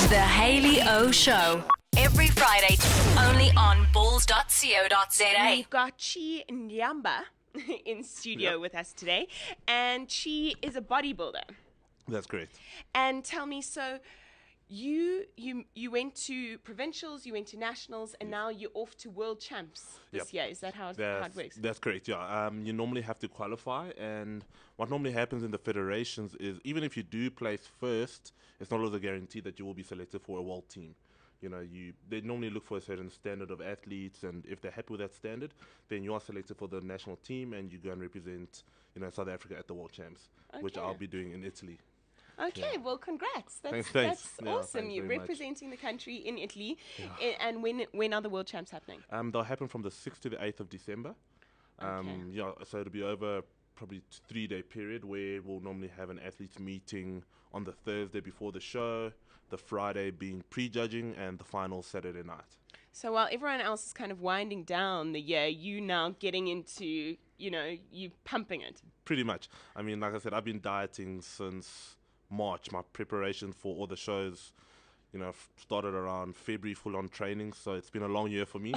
The Hayley O Show. Every Friday, only on balls.co.za. We've got Ndyamba in studio with us today, and she is a bodybuilder. That's great. And tell me, so you went to provincials, you went to nationals, and now you're off to world champs this year. Is that how it works? That's correct, yeah. You normally have to qualify, and what normally happens in the federations is even if you do place first, it's not always a guarantee that you will be selected for a world team. You know, they normally look for a certain standard of athletes, and if they're happy with that standard, then you are selected for the national team, and you go and represent, South Africa at the world champs, which I'll be doing in Italy. Okay, well, congrats. That's Thanks. awesome. You're representing the country in Italy. And when are the world champs happening? They'll happen from the 6th to the 8th of December. So it'll be over probably 3-day period where we'll normally have an athletes meeting on the Thursday before the show, the Friday being prejudging, and the final Saturday night. So while everyone else is kind of winding down the year, you now getting into, you pumping it. Pretty much. I mean, like I said, I've been dieting since March. My preparation for all the shows, started around February, full-on training. So it's been a long year for me.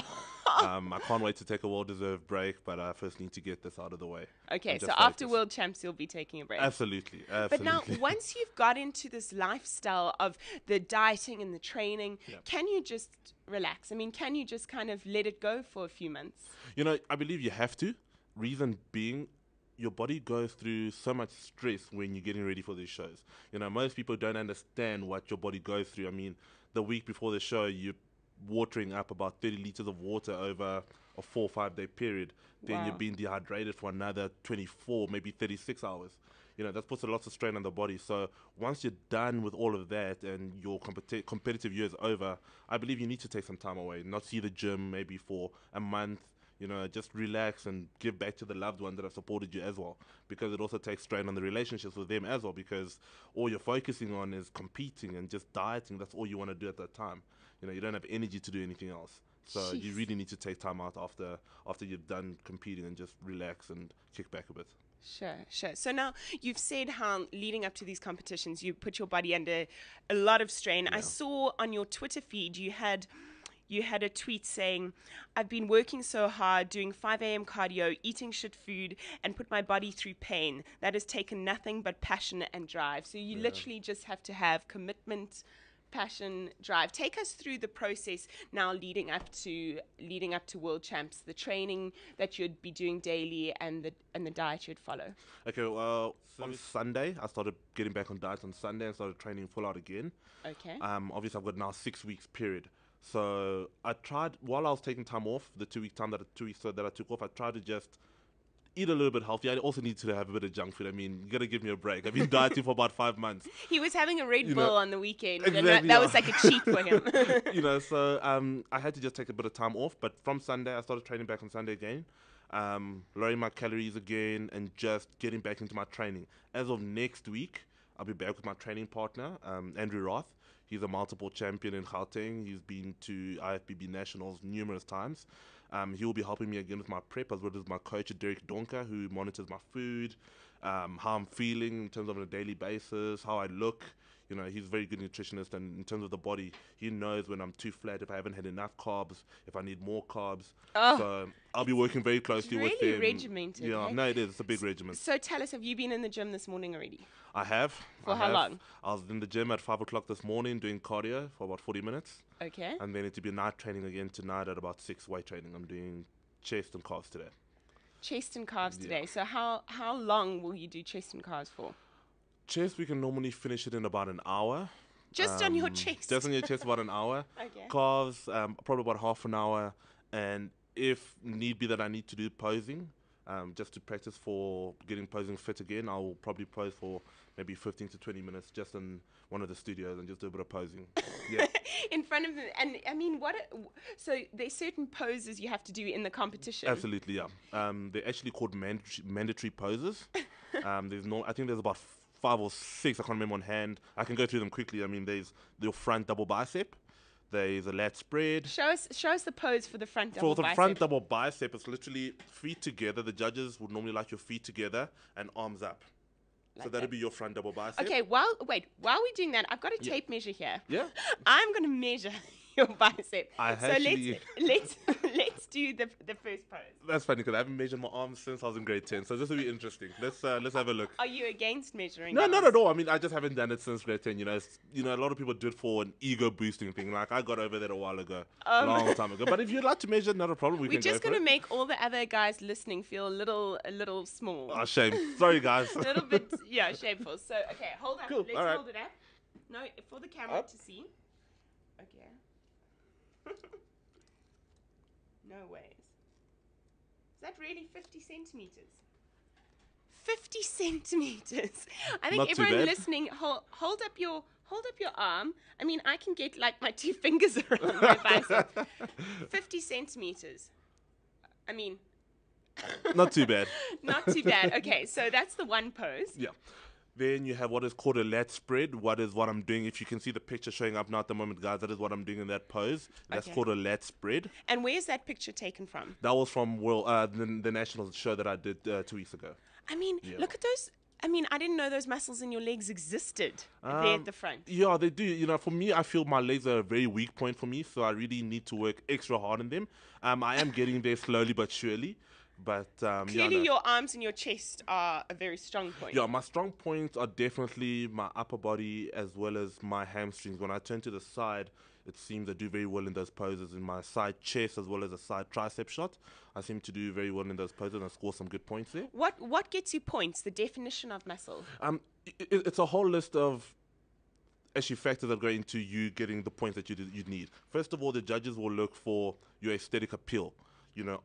I can't wait to take a well-deserved break, but I first need to get this out of the way. Okay, so after World Champs, you'll be taking a break. Absolutely. But now, once you've got into this lifestyle of the dieting and the training, can you just relax? I mean, can you just kind of let it go for a few months? I believe you have to. Reason being, your body goes through so much stress when you're getting ready for these shows. Most people don't understand what your body goes through. I mean, the week before the show, you're watering up about 30 liters of water over a 4 or 5 day period. Then you're being dehydrated for another 24, maybe 36 hours. That puts a lot of strain on the body. So once you're done with all of that and your competitive year is over, I believe you need to take some time away, not see the gym maybe for a month. Just relax and give back to the loved one that have supported you as well, because it also takes strain on the relationships with them as well, because all you're focusing on is competing and just dieting. That's all you want to do at that time. You don't have energy to do anything else. So you really need to take time out after you've done competing and just relax and kick back a bit. Sure. So now you've said how leading up to these competitions, you put your body under a lot of strain. I saw on your Twitter feed you had a tweet saying, "I've been working so hard, doing 5 a.m. cardio, eating shit food, and put my body through pain. That has taken nothing but passion and drive." So you literally just have to have commitment, passion, drive. Take us through the process now leading up to World Champs, the training that you'd be doing daily and the diet you'd follow. Okay, well, on Sunday, I started getting back on diet on Sunday and started training full out again. Okay. Obviously, I've got now 6 weeks period. So I tried, while I was taking time off, the 2 week time that I took off, I tried to just eat a little bit healthy. I also need to have a bit of junk food. I mean, you got to give me a break. I've been dieting for about 5 months. He was having a Red Bull on the weekend. Exactly, and that was like a cheat for him. So I had to just take a bit of time off. But from Sunday, I started training back on Sunday again, lowering my calories again, and just getting back into my training. As of next week, I'll be back with my training partner, Andrew Roth. He's a multiple champion in Gauteng. He's been to IFBB Nationals numerous times. He will be helping me again with my prep, as well as my coach, Derek Donker, who monitors my food, how I'm feeling in terms of on a daily basis, how I look. He's a very good nutritionist, and in terms of the body, he knows when I'm too flat, if I haven't had enough carbs, if I need more carbs. So I'll be working very closely with him. Really regimented. Yeah, no, it is. It's a big regiment. So tell us, have you been in the gym this morning already? I have. For how long? I was in the gym at 5 o'clock this morning doing cardio for about 40 minutes. Okay. And then it'll be night training again tonight at about 6 weight training. I'm doing chest and calves today. Chest and calves today. So how long will you do chest and calves for? Chest, we can normally finish it in about an hour. Just on your chest? Just on your chest, about an hour. Okay. Calves, probably about half an hour. And if need be that I need to do posing, just to practice for getting posing fit again, I will probably pose for maybe 15 to 20 minutes just in one of the studios and just do a bit of posing. Yeah. In front of them. And I mean, so there's certain poses you have to do in the competition? Absolutely, yeah. They're actually called mandatory poses. I think there's about 5 or 6, I can't remember on hand. I can go through them quickly. I mean, there's your front double bicep. There's a lat spread. Show us the pose for the front double bicep. For the front double bicep, it's literally feet together. The judges would normally like your feet together and arms up. So that'll be your front double bicep. Okay, while we're doing that, I've got a tape measure here. Yeah. I'm going to measure your bicep. Let's do the first pose. That's funny because I haven't measured my arms since I was in grade 10. So this will be interesting. Let's have a look. Are you against measuring? No, arms? not at all. I mean, I just haven't done it since grade 10. A lot of people do it for an ego boosting thing. Like I got over that a while ago, a long time ago. But if you'd like to measure, not a problem. We're just going to make all the other guys listening feel a little small. Oh, shame. Sorry, guys. A little bit, shameful. So, okay, hold up. Cool. Let's hold it up. No, for the camera to see. Okay. No ways. Is that really 50 centimeters? 50 centimeters. I think Not too everyone bad. listening, hold up your arm. I mean, I can get like my 2 fingers around my bicep. 50 centimeters. I mean, Not too bad. not too bad. Okay, so that's the one pose. Yeah. Then you have what is called a lat spread. What I'm doing. If you can see the picture showing up now at the moment, guys, that is what I'm doing in that pose. That's Okay. called a lat spread. And where's that picture taken from? That was from the national show that I did 2 weeks ago. I mean, Yeah. look at those. I mean, I didn't know those muscles in your legs existed there at the front. Yeah, they do. For me, I feel my legs are a very weak point for me, so I really need to work extra hard on them. I am getting there slowly but surely. But Clearly, your arms and your chest are a very strong point. Yeah, my strong points are definitely my upper body as well as my hamstrings. When I turn to the side, it seems I do very well in those poses. In my side chest as well as a side tricep shot, I seem to do very well in those poses and score some good points there. What gets you points? The definition of muscle. It's a whole list of actually factors that go into you getting the points that you need. First of all, the judges will look for your aesthetic appeal.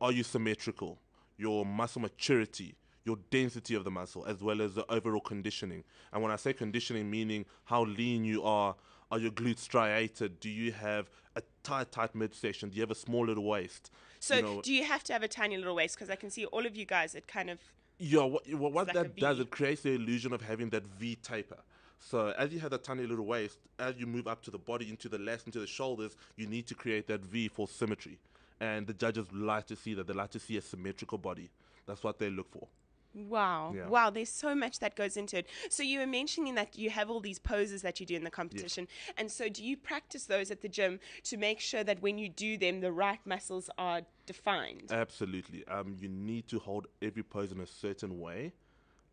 Are you symmetrical? Your muscle maturity, your density of the muscle, as well as the overall conditioning. And when I say conditioning, meaning how lean you are your glutes striated? Do you have a tight midsection? Do you have a small little waist? So do you have to have a tiny little waist? Because I can see all of you guys, it kind of... Yeah, what like that a V. does, it creates the illusion of having that V taper. So as you have that tiny little waist, as you move up to the body, into the legs, into the shoulders, you need to create that V for symmetry. And the judges like to see that. They like to see a symmetrical body. That's what they look for. Wow. Yeah. Wow, there's so much that goes into it. So you were mentioning that you have all these poses that you do in the competition. Yes. And so do you practice those at the gym to make sure that when you do them, the right muscles are defined? Absolutely. You need to hold every pose in a certain way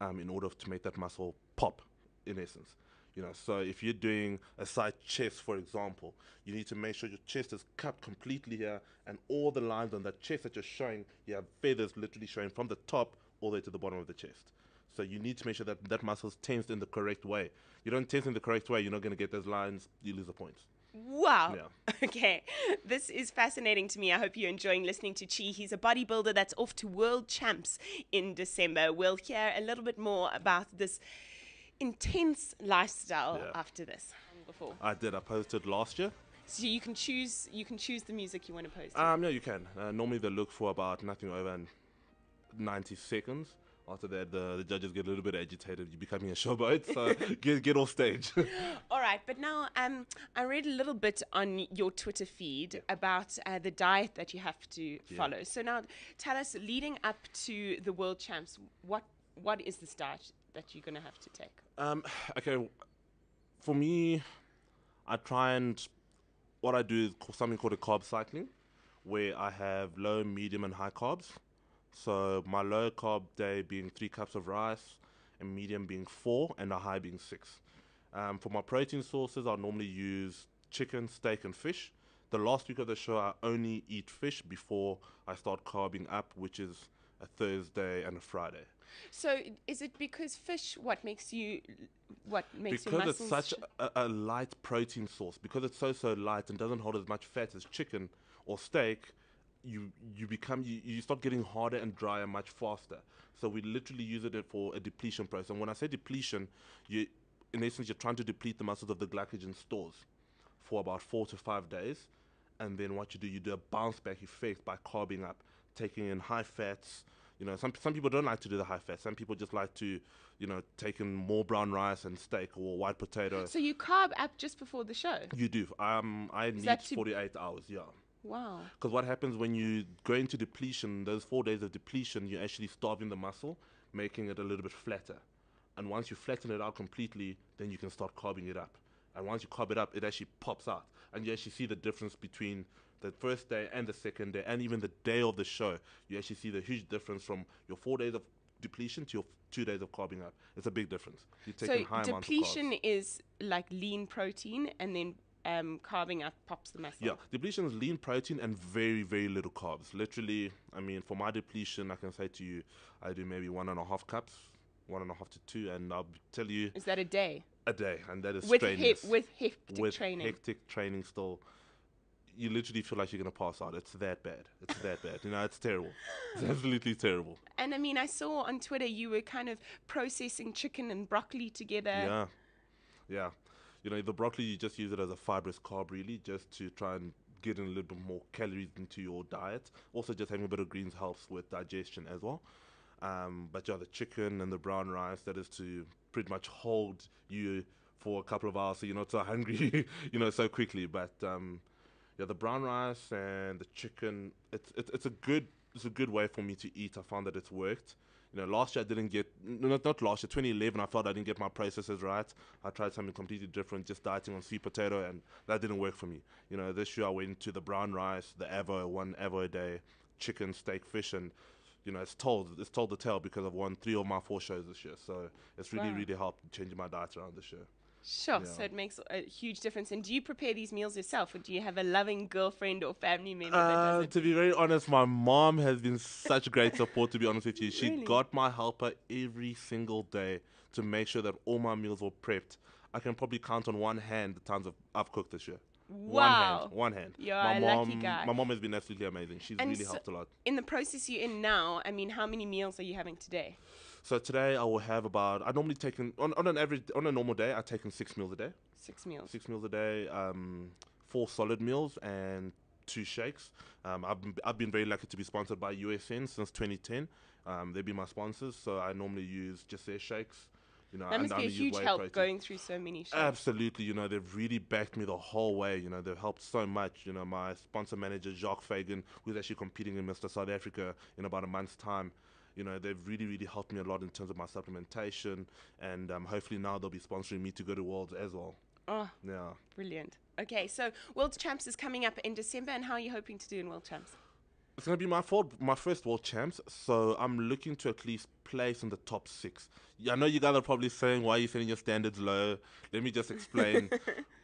in order to make that muscle pop, in essence. So if you're doing a side chest, for example, you need to make sure your chest is cupped completely here, and all the lines on that chest that you're showing, you have feathers literally showing from the top all the way to the bottom of the chest. So you need to make sure that that muscle is tensed in the correct way. You don't tense in the correct way, you're not going to get those lines, you lose the points. Wow. Yeah. Okay. This is fascinating to me. I hope you're enjoying listening to Chi. He's a bodybuilder that's off to World Champs in December. We'll hear a little bit more about this intense lifestyle after this. Before I posted last year. So you can choose the music you want to post. Yeah, you can. Normally they look for about nothing over 90 seconds. After that, the judges get a little bit agitated. You're becoming a showboat, so get off stage. All right, but now I read a little bit on your Twitter feed about the diet that you have to follow. So now tell us, leading up to the World Champs, what is this diet that you're going to have to take? Okay, for me, I try and what I do is something called a carb cycling, where I have low, medium, and high carbs. So my low carb day being 3 cups of rice, and medium being 4, and a high being 6. For my protein sources, I normally use chicken, steak, and fish. The last week of the show, I only eat fish before I start carbing up, which is a Thursday and a Friday. So is it because fish, what makes your muscles... Because it's such a light protein source, because it's so light and doesn't hold as much fat as chicken or steak, you start getting harder and drier much faster. So we literally use it for a depletion process. And when I say depletion, in essence, you're trying to deplete the muscles of the glycogen stores for about 4 to 5 days. And then what you do a bounce back effect by carbing up, taking in high fats. Some people don't like to do the high fat. Some people just like to, take in more brown rice and steak or white potato. So you carb up just before the show? You do. I need 48 hours, yeah. Wow. Because what happens when you go into depletion, those 4 days of depletion, you're actually starving the muscle, making it a little bit flatter. And once you flatten it out completely, then you can start carving it up. And once you carve it up, it actually pops out. And you actually see the difference between the first day and the second day, and even the day of the show. You actually see the huge difference from your 4 days of depletion to your 2 days of carving up. It's a big difference. You're taking high amounts of carbs. Depletion is like lean protein, and then carving up pops the muscle. Yeah, depletion is lean protein and very, very little carbs. Literally, I mean, for my depletion, I can say to you, I do maybe 1.5 cups, 1.5 to 2, and I'll tell you... Is that a day? A day, and that is with strenuous. With hectic training. Hectic training still. You literally feel like you're going to pass out. It's that bad. It's that bad. You know, it's terrible. It's absolutely terrible. And I mean, I saw on Twitter you were kind of processing chicken and broccoli together. Yeah. Yeah. You know, the broccoli, you just use it as a fibrous carb, really, just to try and get in a little bit more calories into your diet. Also, just having a bit of greens helps with digestion as well. But yeah, the chicken and the brown rice, that is to pretty much hold you for a couple of hours so you're not so hungry, you know, so quickly. But yeah, the brown rice and the chicken, it's a good way for me to eat. I found that it's worked. You know, last year I didn't get, not last year, 2011, I felt I didn't get my processes right. I tried something completely different, just dieting on sweet potato, and that didn't work for me. You know, this year I went to the brown rice, the avo, 1 avo a day, chicken, steak, fish, and you know, it's told the tale because I've won 3 of my 4 shows this year. So it's really helped changing my diet around this year. Sure, Yeah. so it makes a huge difference. And do you prepare these meals yourself, or do you have a loving girlfriend or family member that does it? To be very honest, my mom has been such great support, to be honest with you. She Really? got my helper every single day to make sure that all my meals were prepped. I can probably count on one hand the times I've cooked this year. Wow. One hand. You're my a mom, lucky guy. My mom has been absolutely amazing. She's And really so helped a lot. in the process you're in now, I mean, how many meals are you having today? So today I will have I normally take on a normal day, I take in 6 meals a day. 6 meals. 6 meals a day, 4 solid meals and 2 shakes. I've been very lucky to be sponsored by USN since 2010. They've been my sponsors, so I normally use just their shakes. You know, That must and be a I use huge whey help protein. going through so many shows. Absolutely, you know, they've really backed me the whole way. You know, they've helped so much. You know, my sponsor manager, Jacques Fagan, who's actually competing in Mr. South Africa in about a month's time. You know, they've really helped me a lot in terms of my supplementation, and hopefully now they'll be sponsoring me to go to Worlds as well. Oh, Yeah. brilliant. Okay, so World Champs is coming up in December, and how are you hoping to do in World Champs? It's going to be my first World Champs, so I'm looking to at least place in the top 6. Yeah, I know you guys are probably saying, why are you setting your standards low? Let me just explain.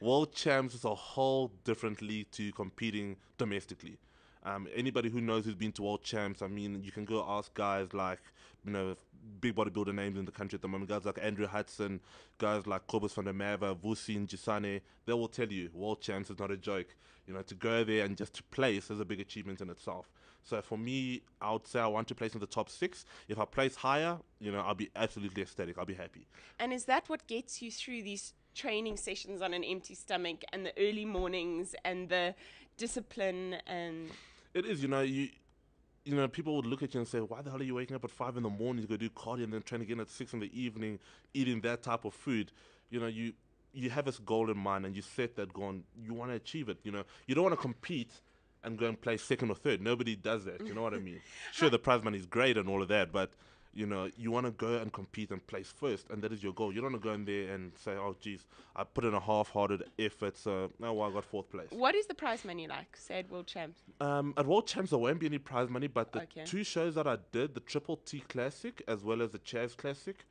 World Champs is a whole different league to competing domestically. Anybody who knows who's been to World Champs, I mean, you can go ask guys like, you know, big bodybuilder names in the country at the moment, guys like Andrew Hudson, guys like Kobus van der Merwe, Vusi and Gisane, they will tell you World Champs is not a joke. You know, to go there and just to place is a big achievement in itself. So for me, I would say I want to place in the top 6. If I place higher, you know, I'll be absolutely ecstatic. I'll be happy. And is that what gets you through these training sessions on an empty stomach, and the early mornings and the discipline? And it is, you know, people would look at you and say, why the hell are you waking up at 5 in the morning to go do cardio and then training again at 6 in the evening, eating that type of food? You know, you have this goal in mind and you set that goal and you want to achieve it. You know, you don't want to compete and go and play 2nd or 3rd. Nobody does that. You know what I mean? Sure, the prize money is great and all of that, but you know, you want to go and compete and place 1st, and that is your goal. You don't want to go in there and say, oh, geez, I put in a half-hearted effort, so now I got 4th place. what is the prize money like, say at World Champs? At World Champs, there won't be any prize money, but the Okay. 2 shows that I did, the Triple T Classic as well as the Chaz Classic,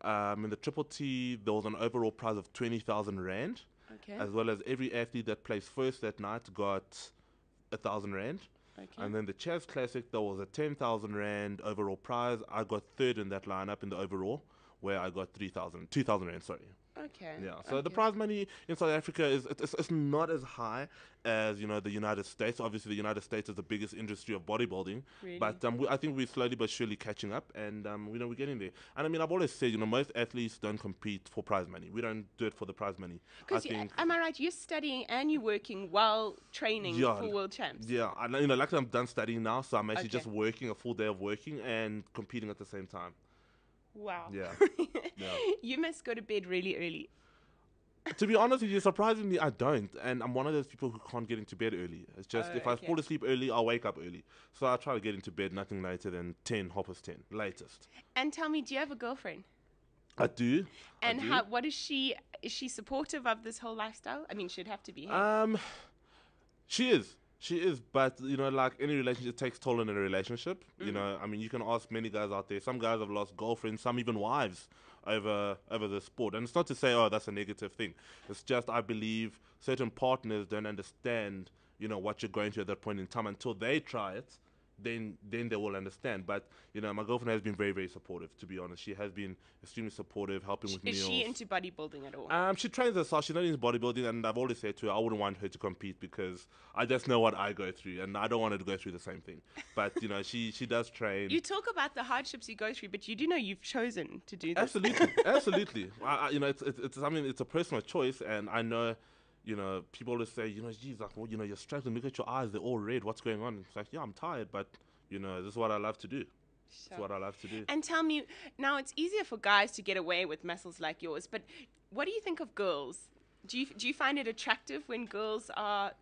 in the Triple T, there was an overall prize of 20,000 Rand, Okay. as well as every athlete that placed 1st that night got 1,000 Rand. Okay. And then the Chaz Classic, there was a 10,000 Rand overall prize. I got 3rd in that lineup in the overall, where I got 2,000 Rand, sorry. Okay. Yeah, so the okay. prize money in South Africa it's not as high as, you know, the United States. Obviously, the United States is the biggest industry of bodybuilding. Really? But I think we're slowly but surely catching up, and you know, we're getting there. And I mean, I've always said, you know, most athletes don't compete for prize money. We don't do it for the prize money. I Because think. am I right? You're studying and you're working while training Yeah. for World Champs. Yeah, you know, luckily I'm done studying now, so I'm actually Okay. just working a full day of working and competing at the same time. Wow. Yeah. Yeah. You must go to bed really early. To be honest with you, surprisingly, I don't. And I'm one of those people who can't get into bed early. It's just, Oh, if I okay. fall asleep early, I'll wake up early. So I try to get into bed nothing later than 10, 10, latest. And tell me, do you have a girlfriend? I do. And what is she? Is she supportive of this whole lifestyle? I mean, she'd have to be. Hey? She is. She is, but like any relationship, it takes toll in a relationship. I mean, you can ask many guys out there. Some guys have lost girlfriends, some even wives over the sport. And it's not to say, oh, that's a negative thing. It's just I believe certain partners don't understand, what you're going through at that point in time until they try it. Then they will understand. But my girlfriend has been very, very supportive. To be honest, she has been extremely supportive, helping with meals. Is she into bodybuilding at all? She trains herself. She's not into bodybuilding, and I've always said to her, I wouldn't want her to compete because I just know what I go through, and I don't want her to go through the same thing. But she does train. You talk about the hardships you go through, but you do know you've chosen to do this. Absolutely, absolutely. It's a personal choice, and I know. People always say, geez, like, well, you're struggling. Look at your eyes; they're all red. What's going on? It's like, yeah, I'm tired, but this is what I love to do. Sure. It's what I love to do. And tell me, now it's easier for guys to get away with muscles like yours, but what do you think of girls? Do you find it attractive when girls are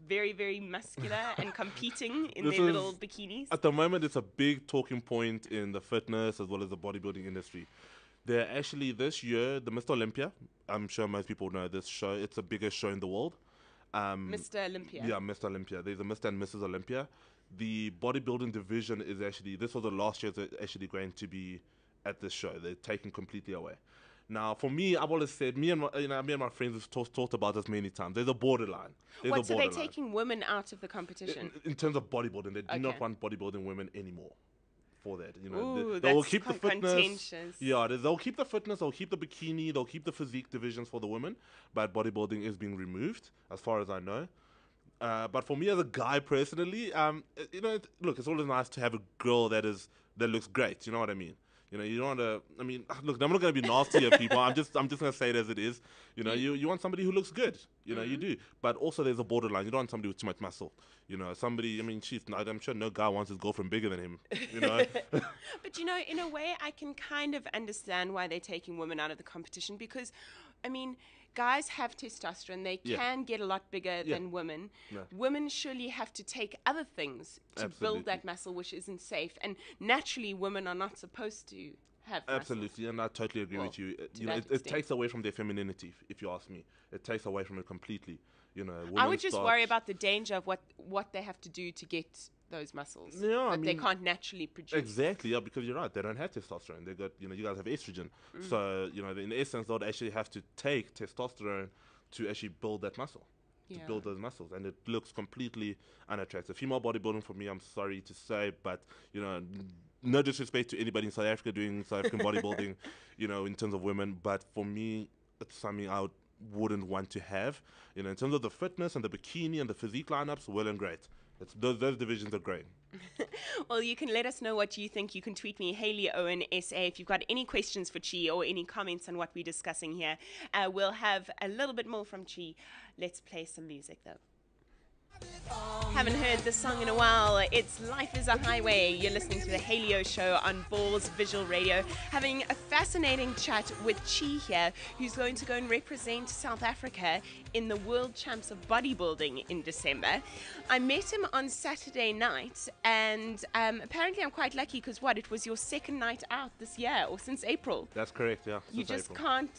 very, very muscular and competing in their little bikinis? At the moment, it's a big talking point in the fitness as well as the bodybuilding industry. They're actually, this year, the Mr. Olympia, I'm sure most people know this show. It's the biggest show in the world. Mr. Olympia. Yeah, Mr. Olympia. There's a Mr. and Mrs. Olympia. The bodybuilding division is actually, this was the last year that's actually going to be at this show. They're taken completely away. Now, for me, I've always said, me and my friends have talked about this many times. There's a borderline. So they're taking women out of the competition? In terms of bodybuilding, they do not want bodybuilding women anymore. For that, they will keep the fitness. Contentious. Yeah, they'll keep the fitness, they'll keep the bikini, they'll keep the physique divisions for the women, but bodybuilding is being removed, as far as I know. But for me as a guy personally, look, it's always nice to have a girl that looks great. You know what I mean? You don't want to. I mean, look, I'm not going to be nasty at people. I'm just going to say it as it is. You want somebody who looks good. You do. But also, there's a borderline. You don't want somebody with too much muscle. Somebody. I mean, I'm sure no guy wants his girlfriend bigger than him. But in a way, I can kind of understand why they're taking women out of the competition because, I mean, guys have testosterone. They can get a lot bigger than women. Yeah. Women surely have to take other things to build that muscle, which isn't safe. And naturally, women are not supposed to have Absolutely, muscles. And I totally agree with you. It takes away from their femininity, if you ask me. It takes away from it completely. I would just worry about the danger of what they have to do to get those muscles that they can't naturally produce. Exactly, yeah, because you're right. They don't have testosterone. They got, you guys have estrogen. So, in essence, they'll actually have to take testosterone to actually build that muscle, to build those muscles. And it looks completely unattractive. Female bodybuilding, for me, I'm sorry to say, but, no disrespect to anybody in South Africa doing South African bodybuilding, in terms of women. But for me, it's something I wouldn't want to have. In terms of the fitness and the bikini and the physique lineups, well and great. Those divisions are great. Well, you can let us know what you think. You can tweet me, Hayley Owen SA, if you've got any questions for Chi or any comments on what we're discussing here. We'll have a little bit more from Chi. Let's play some music, though. Haven't heard this song in a while. It's Life is a Highway. You're listening to the Haley Show on Balls Visual Radio. Having a fascinating chat with Chi here, who's going to go and represent South Africa in the World Champs of Bodybuilding in December. I met him on Saturday night, and apparently I'm quite lucky because it was your second night out this year, or since April. That's correct, yeah. You just don't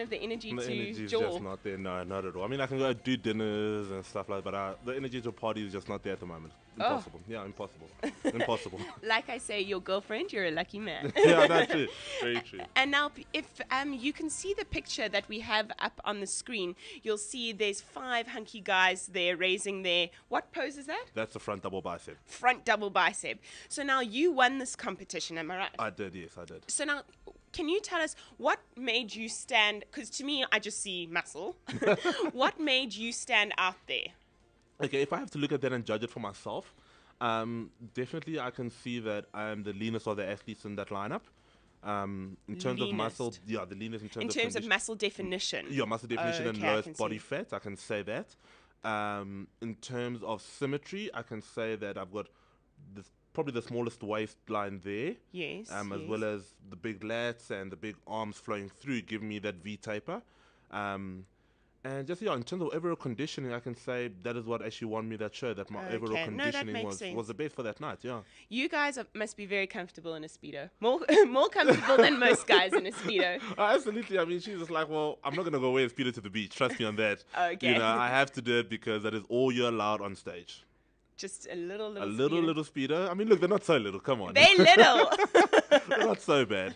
have the energy the to energy's jaw. just not there, no, not at all. I mean, I can go do dinners and stuff like that, but the energy to party is just not there at the moment. Impossible. Yeah, impossible. Impossible. Like I say, your girlfriend, you're a lucky man. Yeah, that's true. Very true. And now, if you can see the picture that we have up on the screen, you'll see there's 5 hunky guys there raising their... What pose is that? That's the front double bicep. Front double bicep. So now you won this competition, am I right? I did, yes, I did. So now... Can you tell us what made you stand... Because to me, I just see muscle. What made you stand out there? Okay, if I have to look at that and judge it for myself, definitely I can see that I'm the leanest of the athletes in that lineup. In terms of muscle, the leanest in terms of muscle definition. Yeah, muscle definition and lowest body fat, I can say that. In terms of symmetry, I can say that I've got probably the smallest waistline there. Yes. As well as the big lats and the big arms flowing through, giving me that V taper. And just in terms of overall conditioning, I can say that is what actually won me that show. That my overall Okay. No, that conditioning makes sense. was the best for that night. Yeah. You guys must be very comfortable in a Speedo. More more comfortable than most guys in a Speedo. Absolutely. I mean, she's just like, well, I'm not gonna go wear a Speedo to the beach. Trust me on that. Okay. You know, I have to do it because that is all you're allowed on stage. Just a little Little Speedo. I mean, look, they're not so little. Come on. They little. They're not so bad.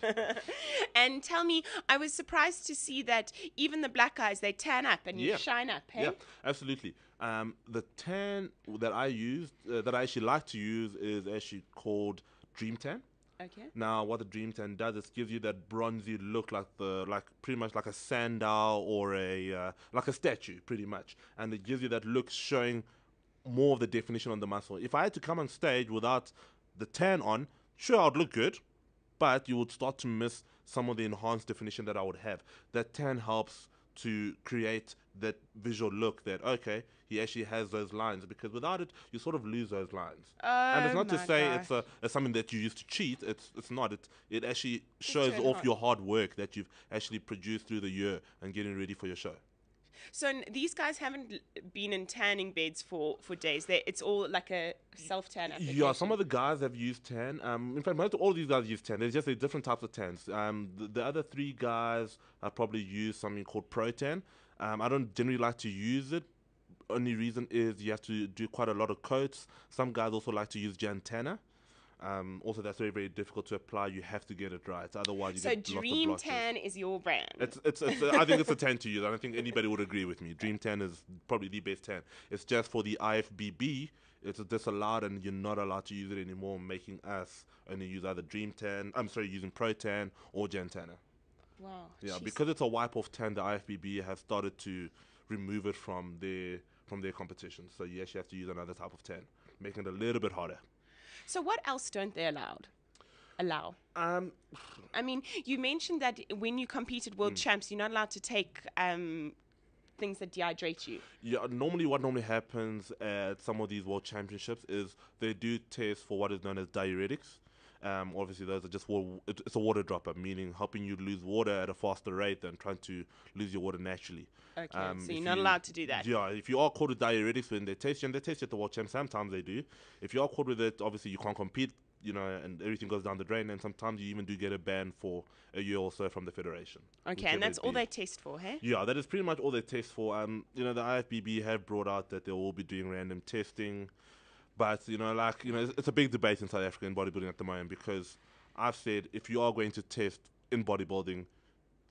And tell me, I was surprised to see that even the black guys, they tan up and you shine up, hey? Yeah, absolutely. The tan that I used, that I actually like to use, is actually called Dream Tan. Okay. Now, what the Dream Tan does is gives you that bronzy look, like pretty much like a sandal or like a statue, pretty much, and it gives you that look showing more of the definition on the muscle. If I had to come on stage without the tan on, sure, I'd look good, but you would start to miss some of the enhanced definition that I would have. That tan helps to create that visual look that, okay, he actually has those lines, because without it, you sort of lose those lines. And it's not to say it's something that you use to cheat. It's not. It actually shows off your hard work that you've actually produced through the year and getting ready for your show. So these guys haven't been in tanning beds for days. It's all like a self-tan application. Yeah, some of the guys have used tan. In fact, most of all of these guys use tan. There's just different types of tans. The other three guys have probably used something called Pro Tan. I don't generally like to use it. Only reason is you have to do quite a lot of coats. Some guys also like to use Jantana. Also, that's very, very difficult to apply. You have to get it right. Otherwise, you get lots of Dream blotches. Tan is your brand. It's I think it's a tan to use. I don't think anybody would agree with me. Dream Tan is probably the best tan. It's just for the IFBB. It's disallowed, and you're not allowed to use it anymore, making us only use either Dream Tan, using Pro Tan or Jantana. Wow. Yeah, because it's a wipe-off tan, the IFBB has started to remove it from their competition. So you actually have to use another type of tan, making it a little bit harder. So what else don't they allow? I mean, you mentioned that when you compete at World Champs, you're not allowed to take things that dehydrate you. Yeah, what normally happens at some of these World Championships is they do test for what is known as diuretics. Obviously, those are just it's a water dropper, meaning helping you lose water at a faster rate than trying to lose your water naturally. Okay, so you're not allowed to do that. Yeah, if you are caught with diuretics when they test you, and they test you at the World Champs, sometimes they do. If you are caught with it, obviously you can't compete, and everything goes down the drain, and sometimes you even do get a ban for a year or so from the federation. Okay, and that's all they test for, hey? Yeah, that is pretty much all they test for. The IFBB have brought out that they will be doing random testing. But, it's a big debate in South Africa in bodybuilding at the moment, because I've said if you are going to test in bodybuilding,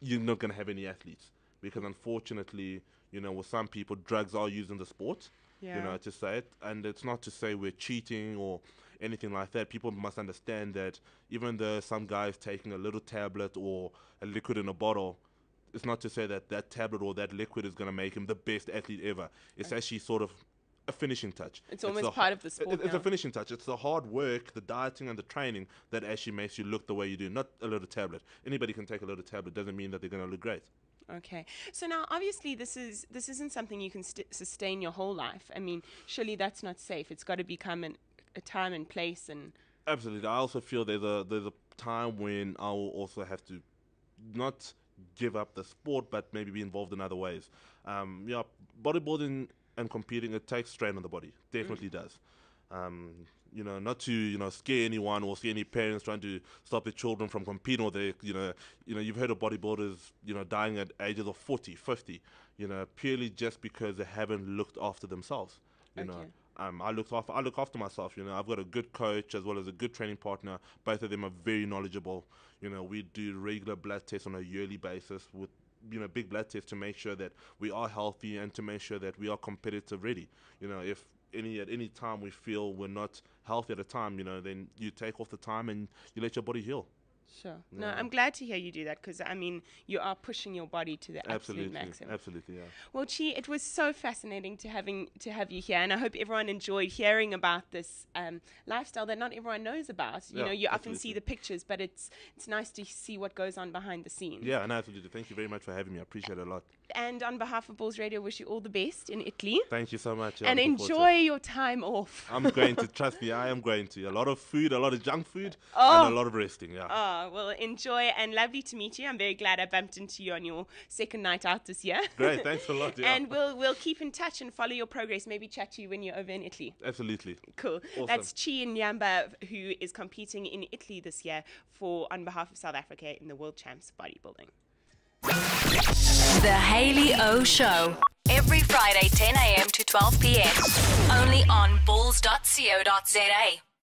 you're not going to have any athletes. Because unfortunately, with some people, drugs are used in the sport, to say it. And it's not to say we're cheating or anything like that. People must understand that even though some guy's taking a little tablet or a liquid in a bottle, it's not to say that that tablet or that liquid is going to make him the best athlete ever. It's actually sort of a finishing touch. It's almost part of the sport. It's a finishing touch. It's the hard work, the dieting and the training that actually makes you look the way you do, not a little tablet. Anybody can take a little tablet. Doesn't mean that they're going to look great. Okay. So now, obviously, this isn't something you can sustain your whole life. I mean, surely that's not safe. It's got to become a time and place. And absolutely. I also feel there's a time when I will also have to not give up the sport, but maybe be involved in other ways. Bodybuilding and competing, it takes strain on the body. Definitely does. Not to scare anyone or see any parents trying to stop their children from competing, or they you've heard of bodybuilders dying at ages of 40, 50, purely just because they haven't looked after themselves. I look after myself. I've got a good coach as well as a good training partner. Both of them are very knowledgeable. We do regular blood tests on a yearly basis with big blood tests to make sure that we are healthy and to make sure that we are competitive ready. If at any time we feel we're not healthy at a time, then you take off the time and you let your body heal. Sure. No, I'm glad to hear you do that, because, I mean, you are pushing your body to the absolute maximum. Absolutely, yeah. Well, Chi, it was so fascinating to have you here, and I hope everyone enjoyed hearing about this lifestyle that not everyone knows about. You often see the pictures, but it's nice to see what goes on behind the scenes. Yeah, and absolutely. Thank you very much for having me. I appreciate it a lot. And on behalf of Bulls Radio, wish you all the best in Italy. Thank you so much. And enjoy your time off. I'm going to, trust me, I am going to. A lot of food, a lot of junk food, and a lot of resting, yeah. Oh, well, enjoy, and lovely to meet you. I'm very glad I bumped into you on your second night out this year. Great, thanks a lot, yeah. And we'll keep in touch and follow your progress, maybe chat to you when you're over in Italy. Absolutely. Cool. Awesome. That's Ndyamba, who is competing in Italy this year on behalf of South Africa in the World Champs bodybuilding. The Haley O Show. Every Friday, 10 a.m. to 12 p.m. Only on bulls.co.za.